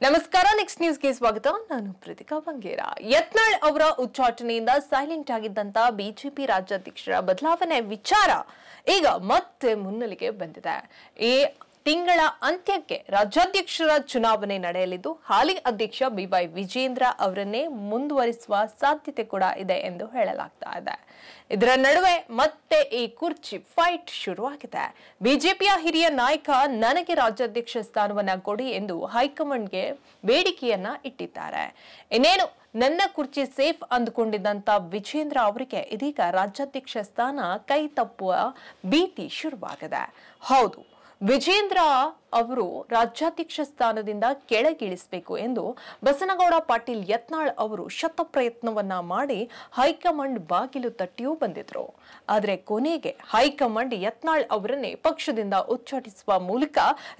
ನಮಸ್ಕಾರ, ನೆಕ್ಸ್ಟ್ ನ್ಯೂಸ್ಗೆ ಸ್ವಾಗತ. ನಾನು ಪ್ರೀತಿಕಾ ಬಂಗೇರ. ಯತ್ನಾಳ್ ಅವರ ಉಚ್ಚಾಟನೆಯಿಂದ ಸೈಲೆಂಟ್ ಆಗಿದ್ದಂತ ಬಿಜೆಪಿ ರಾಜ್ಯಾಧ್ಯಕ್ಷರ ಬದಲಾವಣೆ ವಿಚಾರ ಈಗ ಮತ್ತೆ ಮುನ್ನೆಲೆಗೆ ಬಂದಿದೆ. ಈ ತಿಂಗಳ ಅಂತ್ಯಕ್ಕೆ ರಾಜ್ಯಾಧ್ಯಕ್ಷರ ಚುನಾವಣೆ ನಡೆಯಲಿದ್ದು ಹಾಲಿ ಅಧ್ಯಕ್ಷ ಬಿವೈ ವಿಜೇಂದ್ರ ಅವರನ್ನೇ ಮುಂದುವರಿಸುವ ಸಾಧ್ಯತೆ ಕೂಡ ಇದೆ ಎಂದು ಹೇಳಲಾಗ್ತಾ ಇದೆ. ಇದರ ನಡುವೆ ಮತ್ತೆ ಈ ಕುರ್ಚಿ ಫೈಟ್ ಶುರುವಾಗಿದೆ. ಬಿಜೆಪಿಯ ಹಿರಿಯ ನಾಯಕ ನನಗೆ ರಾಜ್ಯಾಧ್ಯಕ್ಷ ಸ್ಥಾನವನ್ನ ಕೊಡಿ ಎಂದು ಹೈಕಮಾಂಡ್ಗೆ ಬೇಡಿಕೆಯನ್ನ ಇಟ್ಟಿದ್ದಾರೆ. ಇನ್ನೇನು ನನ್ನ ಕುರ್ಚಿ ಸೇಫ್ ಅಂದುಕೊಂಡಿದ್ದಂತ ವಿಜೇಂದ್ರ ಅವರಿಗೆ ಇದೀಗ ರಾಜ್ಯಾಧ್ಯಕ್ಷ ಸ್ಥಾನ ಕೈ ತಪ್ಪುವ ಭೀತಿ ಶುರುವಾಗಿದೆ. ಹೌದು, ವಿಜೇಂದ್ರ ಅವರು ರಾಜ್ಯಾಧ್ಯಕ್ಷ ಸ್ಥಾನದಿಂದ ಕೆಳಗಿಳಿಸಬೇಕು ಎಂದು ಬಸನಗೌಡ ಪಾಟೀಲ್ ಯತ್ನಾಳ್ ಅವರು ಶತಪ್ರಯತ್ನವನ್ನ ಮಾಡಿ ಹೈಕಮಾಂಡ್ ಬಾಗಿಲು ತಟ್ಟಿಯೂ ಬಂದಿದ್ರು. ಆದರೆ ಕೊನೆಗೆ ಹೈಕಮಾಂಡ್ ಯತ್ನಾಳ್ ಅವರನ್ನೇ ಪಕ್ಷದಿಂದ ಉಚ್ಚಾಟಿಸುವ ಮೂಲಕ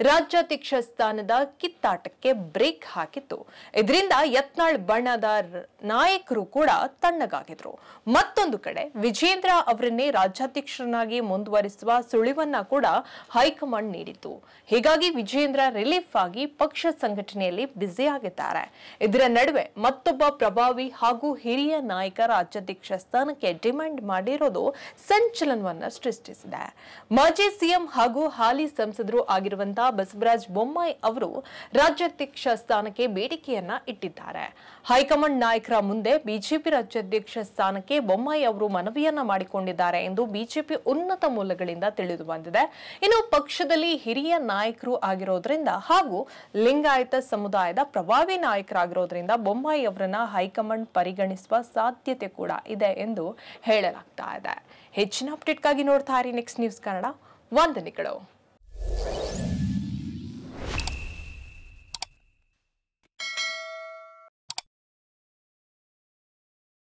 ರಾಜ್ಯಾಧ್ಯಕ್ಷ ಸ್ಥಾನದ ಕಿತ್ತಾಟಕ್ಕೆ ಬ್ರೇಕ್ ಹಾಕಿತ್ತು. ಇದರಿಂದ ಯತ್ನಾಳ್ ಬಣದ ನಾಯಕರು ಕೂಡ ತಣ್ಣಗಾಗಿದ್ರು. ಮತ್ತೊಂದು ಕಡೆ ವಿಜೇಂದ್ರ ಅವರನ್ನೇ ರಾಜ್ಯಾಧ್ಯಕ್ಷರನ್ನಾಗಿ ಮುಂದುವರಿಸುವ ಸುಳಿವನ್ನ ಕೂಡ ಹೈಕಮಾಂಡ್ ನೀಡಿತು. ಹೀಗಾಗಿ ವಿಜೇಂದ್ರ ರಿಲೀಫ್ ಆಗಿ ಪಕ್ಷ ಸಂಘಟನೆಯಲ್ಲಿ ಬ್ಯುಸಿ ಆಗಿದ್ದಾರೆ. ಇದರ ನಡುವೆ ಮತ್ತೊಬ್ಬ ಪ್ರಭಾವಿ ಹಾಗೂ ಹಿರಿಯ ನಾಯಕ ರಾಜ್ಯಾಧ್ಯಕ್ಷ ಸ್ಥಾನಕ್ಕೆ ಡಿಮ್ಯಾಂಡ್ ಮಾಡಿರೋದು ಸಂಚಲನವನ್ನ ಸೃಷ್ಟಿಸಿದೆ. ಮಾಜಿ ಸಿಎಂ ಹಾಗೂ ಹಾಲಿ ಸಂಸದರು ಆಗಿರುವಂತಹ ಬಸವರಾಜ ಬೊಮ್ಮಾಯಿ ಅವರು ರಾಜ್ಯಾಧ್ಯಕ್ಷ ಸ್ಥಾನಕ್ಕೆ ಬೇಡಿಕೆಯನ್ನ ಇಟ್ಟಿದ್ದಾರೆ. ಹೈಕಮಾಂಡ್ ನಾಯಕರ ಮುಂದೆ ಬಿಜೆಪಿ ರಾಜ್ಯಾಧ್ಯಕ್ಷ ಸ್ಥಾನಕ್ಕೆ ಬೊಮ್ಮಾಯಿ ಅವರು ಮನವಿಯನ್ನ ಮಾಡಿಕೊಂಡಿದ್ದಾರೆ ಎಂದು ಬಿಜೆಪಿ ಉನ್ನತ ಮೂಲಗಳಿಂದ ತಿಳಿದು ಬಂದಿದೆ. ಇನ್ನು ಪಕ್ಷದಲ್ಲಿ ಹಿರಿಯ ನಾಯಕರು ಆಗಿರೋದ್ರಿಂದ ಹಾಗೂ ಲಿಂಗಾಯತ ಸಮುದಾಯದ ಪ್ರಭಾವಿ ನಾಯಕರಾಗಿರೋದ್ರಿಂದ ಬೊಮ್ಮಾಯಿ ಅವರನ್ನ ಹೈಕಮಾಂಡ್ ಪರಿಗಣಿಸುವ ಸಾಧ್ಯತೆ ಕೂಡ ಇದೆ ಎಂದು ಹೇಳಲಾಗ್ತಾ ಇದೆ. ಹೆಚ್ಚಿನ ಅಪ್ಡೇಟ್ಗಾಗಿ ನೋಡ್ತಾ ಇರಿ ನೆಕ್ಸ್ಟ್ ನ್ಯೂಸ್ ಕನ್ನಡ. ವಂದನೆಗಳು.